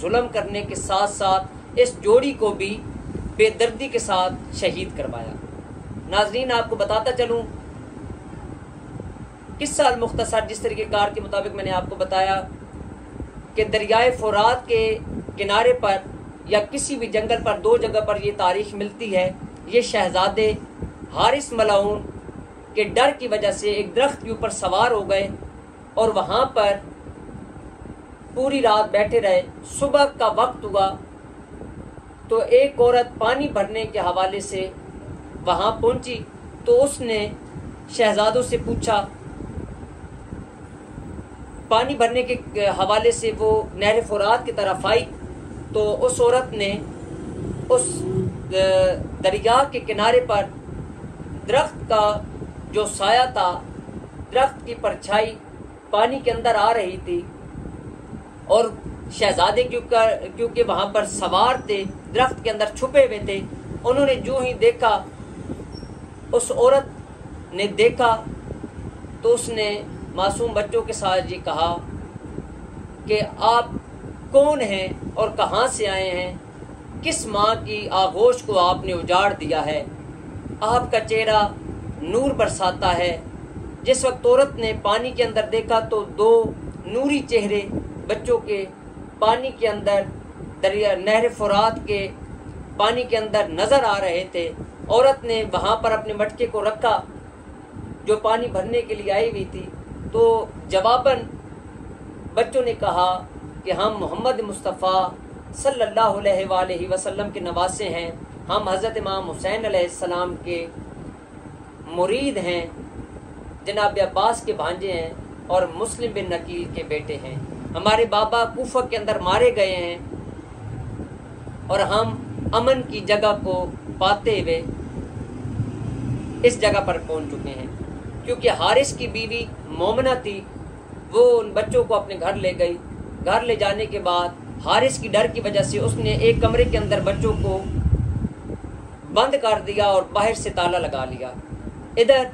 ظلم کرنے کے ساتھ ساتھ اس جوڑی کو بھی بے دردی کے ساتھ شہید کروایا۔ ناظرین آپ کو بتاتا چلوں قصہ المختصر جس طریقے کار کے مطابق میں نے آپ کو بتایا کہ دریائے فرات کے کنارے پر یا کسی بھی جنگل پر دو جگہ پر یہ تاریخ ملتی ہے، یہ شہزادے حارث ملعون کے ڈر کی وجہ سے ایک درخت کے اوپر سوار ہو گئے اور وہاں پر پوری رات بیٹھے رہے۔ صبح کا وقت ہوا تو ایک عورت پانی بھرنے کے حوالے سے وہاں پہنچی تو اس نے شہزادوں سے پوچھا، پانی بھرنے کے حوالے سے وہ نہر فرات کی طرف آئی تو اس عورت نے اس دریا کے کنارے پر درخت کا جو سایہ تھا، درخت کی پرچھائی پانی کے اندر آ رہی تھی اور شہزادے کیونکہ وہاں پر سوار تھے، درخت کے اندر چھپے ہوئے تھے، انہوں نے جو ہی دیکھا، اس عورت نے دیکھا تو اس نے معصوم بچوں کے ساتھ یہ کہا کہ آپ کون ہیں اور کہاں سے آئے ہیں؟ کس ماں کی آغوش کو آپ نے اجاڑ دیا ہے؟ آپ کا چہرہ نور برساتا ہے۔ جس وقت عورت نے پانی کے اندر دیکھا تو دو نوری چہرے بچوں کے پانی کے اندر نہر فرات کے پانی کے اندر نظر آ رہے تھے۔ عورت نے وہاں پر اپنے مٹکے کو رکھا جو پانی بھرنے کے لیے آئی ہوئی تھی، تو جواباً بچوں نے کہا کہ ہم محمد مصطفیٰ صلی اللہ علیہ وآلہ وسلم کے نواسے ہیں، ہم حضرت امام حسین علیہ السلام کے مرید ہیں، جناب عباس کے بھانجے ہیں اور مسلم بن نقیل کے بیٹے ہیں، ہمارے بابا کوفہ کے اندر مارے گئے ہیں اور ہم امن کی جگہ کو پاتے ہوئے اس جگہ پر پہنچ چکے ہیں۔ کیونکہ حارث کی بیوی مومنہ تھی، وہ ان بچوں کو اپنے گھر لے گئی۔ گھر لے جانے کے بعد حارث کی ڈر کی وجہ سے اس نے ایک کمرے کے اندر بچوں کو بند کر دیا اور باہر سے تالا لگا لیا۔ ادھر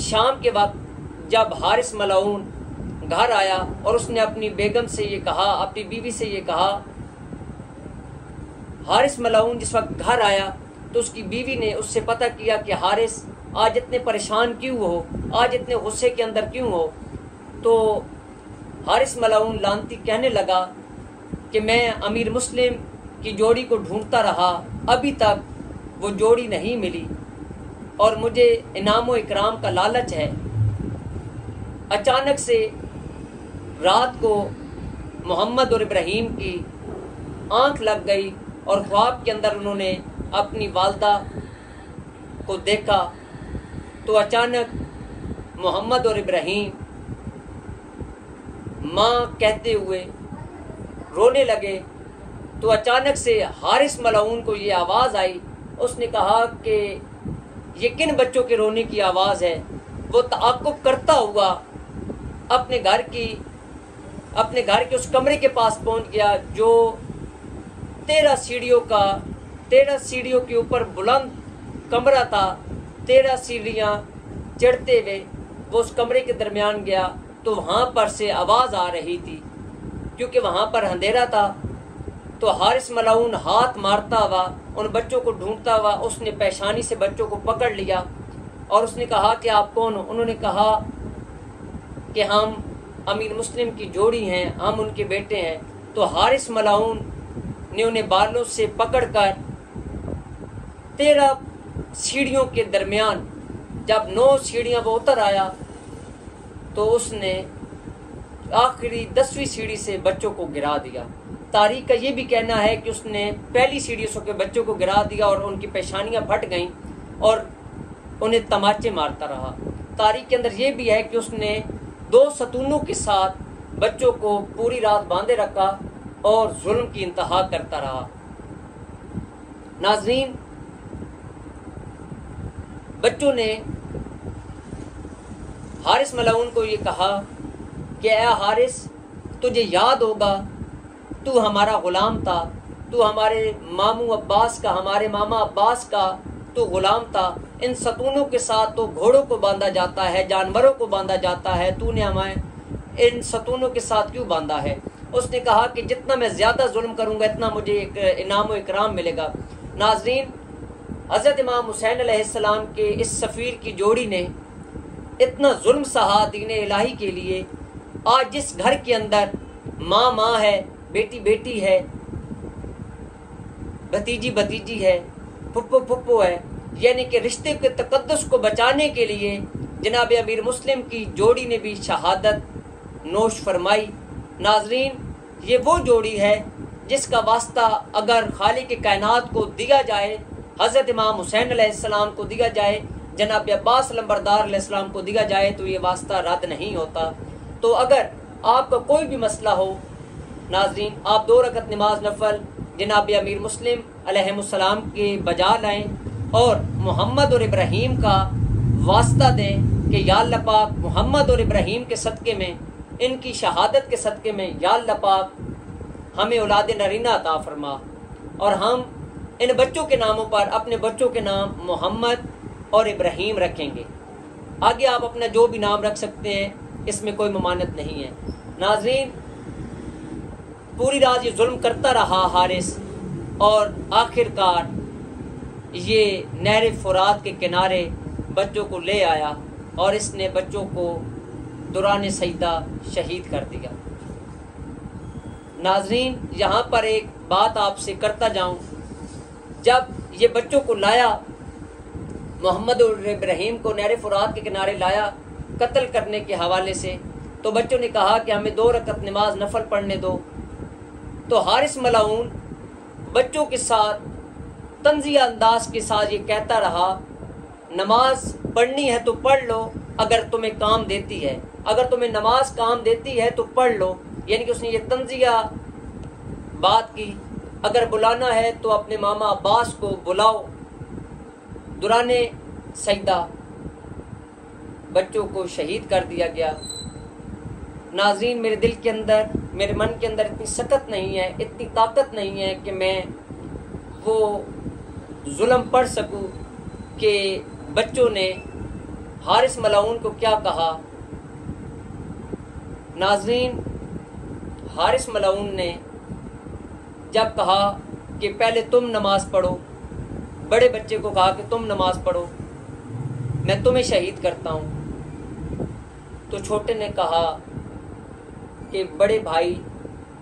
شام کے وقت جب حارث ملعون گھر آیا اور اس نے اپنی بیگم سے یہ کہا، اپنی بیوی سے یہ کہا، حارث ملعون جس وقت گھر آیا تو اس کی بیوی نے اس سے پتہ کیا کہ حارث آج اتنے پریشان کیوں ہو، آج اتنے غصے کے اندر کیوں ہو؟ تو حارث ملعون لعنتی کہنے لگا کہ میں امیر مسلم کی جوڑی کو ڈھونڈتا رہا، ابھی تک وہ جوڑی نہیں ملی اور مجھے انعام و اکرام کا لالچ ہے۔ اچانک سے رات کو محمد اور ابراہیم کی آنکھ لگ گئی اور خواب کے اندر انہوں نے اپنی والدہ کو دیکھا تو اچانک محمد اور ابراہیم ماں کہتے ہوئے رونے لگے۔ تو اچانک سے حارث ملعون کو یہ آواز آئی، اس نے کہا کہ یہ کن بچوں کے رونے کی آواز ہے؟ وہ تعاقب کرتا ہوا اپنے گھر کے اس کمرے کے پاس پہنچ گیا جو 13 سیڑھیوں کے اوپر بلند کمرہ تھا۔ 13 سیڑھیاں چڑھتے ہوئے وہ اس کمرے کے درمیان گیا تو وہاں پر سے آواز آ رہی تھی، کیونکہ وہاں پر اندھیرا تھا۔ تو حارث ملعون ہاتھ مارتا ہوا ان بچوں کو ڈھونڈتا ہوا اس نے پیشانی سے بچوں کو پکڑ لیا اور اس نے کہا کہ آپ کون ہو؟ انہوں نے کہا کہ ہم امیر مسلم کی جوڑی ہیں، ہم ان کے بیٹے ہیں۔ تو حارث ملعون نے انہیں بالوں سے پکڑ کر 13 سیڑھیوں کے درمیان جب 9 سیڑھیاں وہ اتر آیا تو اس نے آخری 10ویں سیڑھی سے بچوں کو گرا دیا۔ تاریخ کا یہ بھی کہنا ہے کہ اس نے پہلی سیڑھی سے کے بچوں کو گرا دیا اور ان کی پیشانیاں پھٹ گئیں اور انہیں تماچے مارتا رہا۔ تاریخ کے اندر یہ بھی ہے کہ اس نے 2 ستونوں کے ساتھ بچوں کو پوری رات باندھے رکھا اور ظلم کی انتہا کرتا رہا۔ ناظرین، بچوں نے حارث ملعون کو یہ کہا کہ اے حارث، تجھے یاد ہوگا تو ہمارا غلام تھا، تو ہمارے ماموں عباس کا، ہمارے ماما عباس کا تو غلام تھا۔ ان ستونوں کے ساتھ تو گھوڑوں کو باندھا جاتا ہے، جانوروں کو باندھا جاتا ہے، تو نے ہمیں ان ستونوں کے ساتھ کیوں باندھا ہے؟ اس نے کہا کہ جتنا میں زیادہ ظلم کروں گا اتنا مجھے ایک انعام و اکرام ملے گا۔ ناظرین، حضرت امام حسین علیہ السلام کے اس سفیر کی جوڑی نے اتنا ظلم سہا دین الہی کے لیے، آج جس گھر کے اندر ماں ماں ہے، بیٹی بیٹی ہے، بھتیجی بھتیجی ہے، پھپھو پھپھو ہے، یعنی کہ رشتے کے تقدس کو بچانے کے لیے جناب امیر مسلم کی جوڑی نے بھی شہادت نوش فرمائی۔ ناظرین، یہ وہ جوڑی ہے جس کا واسطہ اگر خالق کائنات کو دیا جائے، حضرت امام حسین علیہ السلام کو دیا جائے، جناب عباس لمبردار علیہ السلام کو دیا جائے تو یہ واسطہ رد نہیں ہوتا۔ تو اگر آپ کا کوئی بھی مسئلہ ہو ناظرین، آپ 2 رکعت نماز نفل جناب امیر مسلم علیہ السلام کے بجا لائیں اور محمد اور ابراہیم کا واسطہ دیں کہ یا اللہ پاک محمد اور ابراہیم کے صدقے میں، ان کی شہادت کے صدقے میں، یا اللہ پاک ہمیں اولاد نرینہ عطا فرما، اور ہم ان بچوں کے ناموں پر اپنے بچوں کے نام محمد اور ابراہیم رکھیں گے۔ آگے آپ اپنا جو بھی نام رکھ سکتے ہیں، اس میں کوئی ممانعت نہیں ہے۔ ناظرین، پوری رات یہ ظلم کرتا رہا حارث، اور آخر کار یہ نہر فرات کے کنارے بچوں کو لے آیا اور اس نے بچوں کو دوران سجدہ شہید کر دیا۔ ناظرین، یہاں پر ایک بات آپ سے کرتا جاؤں، جب یہ بچوں کو لایا، محمد اور ابراہیم کو نہر فرات کے کنارے لایا قتل کرنے کے حوالے سے، تو بچوں نے کہا کہ ہمیں 2 رکعت نماز نفل پڑھنے دو۔ تو حارث ملعون بچوں کے ساتھ طنزیہ انداز کے ساتھ یہ کہتا رہا، نماز پڑھنی ہے تو پڑھ لو اگر تمہیں کام دیتی ہے، اگر تمہیں نماز کام دیتی ہے تو پڑھ لو، یعنی کہ اس نے یہ طنزیہ بات کی۔ اگر بلانا ہے تو اپنے ماما عباس کو بلاؤ۔ دوران سجدہ بچوں کو شہید کر دیا گیا۔ ناظرین، میرے دل کے اندر، میرے من کے اندر اتنی سکت نہیں ہے، اتنی طاقت نہیں ہے کہ میں وہ ظلم پڑھ سکوں کہ بچوں نے حارث ملعون کو کیا کہا۔ ناظرین، حارث ملعون نے جب کہا کہ پہلے تم نماز پڑھو، بڑے بچے کو کہا کہ تم نماز پڑھو، میں تمہیں شہید کرتا ہوں، تو چھوٹے نے کہا کہ بڑے بھائی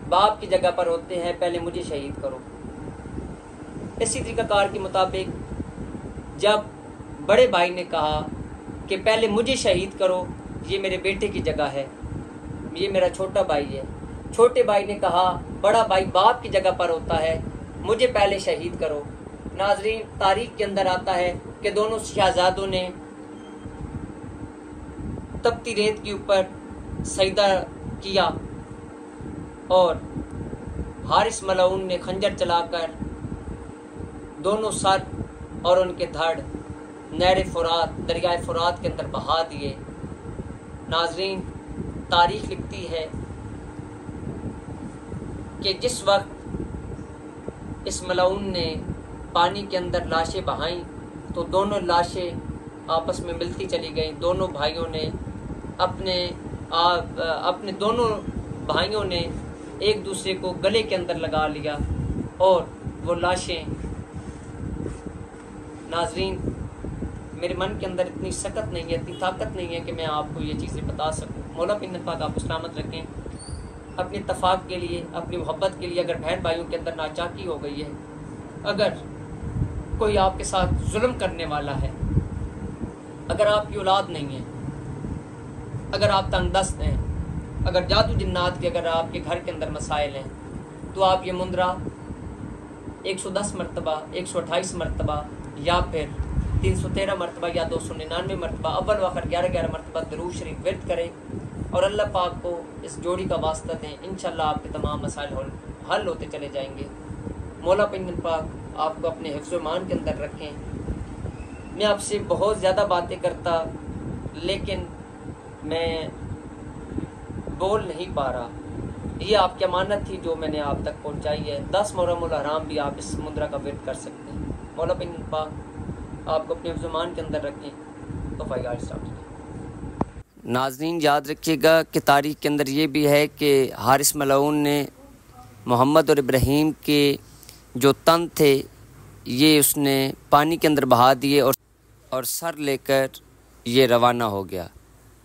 باپ کی جگہ پر ہوتے ہیں، پہلے مجھے شہید کرو۔ اسی طریقہ کار کے مطابق جب بڑے بھائی نے کہا کہ پہلے مجھے شہید کرو، یہ میرے بیٹے کی جگہ ہے، یہ میرا چھوٹا بھائی ہے، چھوٹے بھائی نے کہا بڑا بھائی باپ کی جگہ پر ہوتا ہے، مجھے پہلے شہید کرو۔ ناظرین، تاریخ کے اندر آتا ہے کہ دونوں شہزادوں نے تپتی ریت کے اوپر سجدہ کیا اور حارث ملعون نے خنجر چلا کر دونوں سر اور ان کے دھڑ نہر فرات، دریائے فرات کے اندر بہا دیے۔ ناظرین، تاریخ لکھتی ہے کہ جس وقت اس ملعون نے پانی کے اندر لاشیں بہائیں تو دونوں لاشیں آپس میں ملتی چلی گئیں۔ دونوں بھائیوں نے اپنے دونوں بھائیوں نے ایک دوسرے کو گلے کے اندر لگا لیا اور وہ لاشیں، ناظرین میرے من کے اندر اتنی سکت نہیں ہے، اتنی طاقت نہیں ہے کہ میں آپ کو یہ چیزیں بتا سکوں۔ مولا بن پاک آپ کو سلامت رکھیں۔ اپنے اتفاق کے لیے، اپنی محبت کے لیے اگر بہن بھائیوں کے اندر ناچاکی ہو گئی ہے، اگر کوئی آپ کے ساتھ ظلم کرنے والا ہے، اگر آپ کی اولاد نہیں ہے، اگر آپ تنگ دست ہیں، اگر جادو جنات کے اگر آپ کے گھر کے اندر مسائل ہیں، تو آپ یہ مندرہ 110 مرتبہ، 128 مرتبہ یا پھر 313 مرتبہ یا 299 مرتبہ اول و آخر 11 مرتبہ درود شریف ورد کریں اور اللہ پاک کو اس جوڑی کا واسطہ دیں۔ انشاءاللہ آپ کے تمام مسائل حل ہوتے چلے جائیں گے۔ مولا پنجن پاک آپ کو اپنے حفظ و ایمان کے اندر رکھیں۔ میں آپ سے بہت زیادہ باتیں کرتا لیکن میں بول نہیں پا رہا، یہ آپ کی امانت تھی جو میں نے آپ تک پہنچائی ہے۔ 10 محرم الحرام بھی آپ اس مندرہ کا ورد کر سکتے ہیں۔ مولا پنجن پاک آپ کو اپنے حفظ و ایمان کے اندر رکھیں۔ تو ناظرین یاد رکھیے گا کہ تاریخ کے اندر یہ بھی ہے کہ حارث ملعون نے محمد اور ابراہیم کے جو تن تھے یہ اس نے پانی کے اندر بہا دیے اور سر لے کر یہ روانہ ہو گیا۔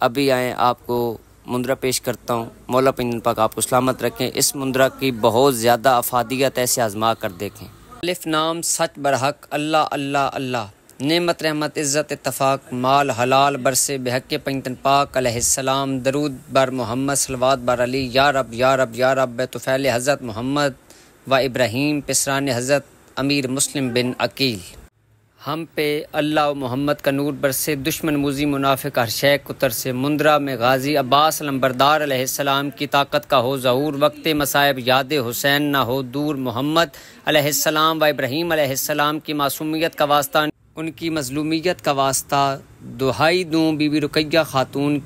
ابھی آئیں آپ کو مندرہ پیش کرتا ہوں۔ مولا پنجن پاک آپ کو سلامت رکھیں۔ اس مندرہ کی بہت زیادہ افادیت ایسے آزما کر دیکھیں۔ الف نام سچ برحق اللہ اللہ اللہ، نعمت رحمت عزت اتفاق مال حلال برسے بحق پنجن پاک علیہ السلام، درود بر محمد صلوات بر علی، یا رب یا رب یا رب، توفیل حضرت محمد و ابراہیم، پسران حضرت امیر مسلم بن عقیل۔ ہم پہ اللہ و محمد کا نور برسے، دشمن موذی منافق ہر شے کتر سے، مندرہ میں غازی عباس علمبردار علیہ السلام کی طاقت کا ہو ظہور، وقت مصائب یاد حسین نہ ہو دور، محمد علیہ السلام و ابراہیم علیہ السلام کی معصومیت کا واسطہ، ان کی مظلومیت کا واسطہ دہائی دوں بی بی رقیہ خاتون،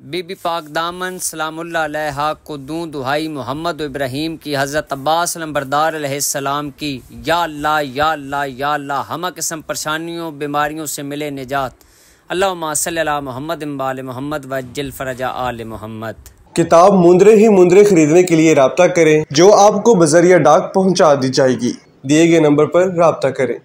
بی بی پاک دامن سلام اللہ علیہا کو دوں دہائی، محمد و ابراہیم کی، حضرت عباس علمبردار علیہ السلام کی، یا اللہ یا اللہ یا اللہ، ہمہ قسم پریشانیوں بیماریوں سے ملے نجات، اللہم صلی علی محمد وآل محمد وعجل فرج آل محمد۔ کتاب مندرے ہی مندرے خریدنے کے لیے رابطہ کریں، جو آپ کو بذریعہ ڈاک پہنچا دی جائے گی۔ دیے گئے نمبر پر رابطہ کریں۔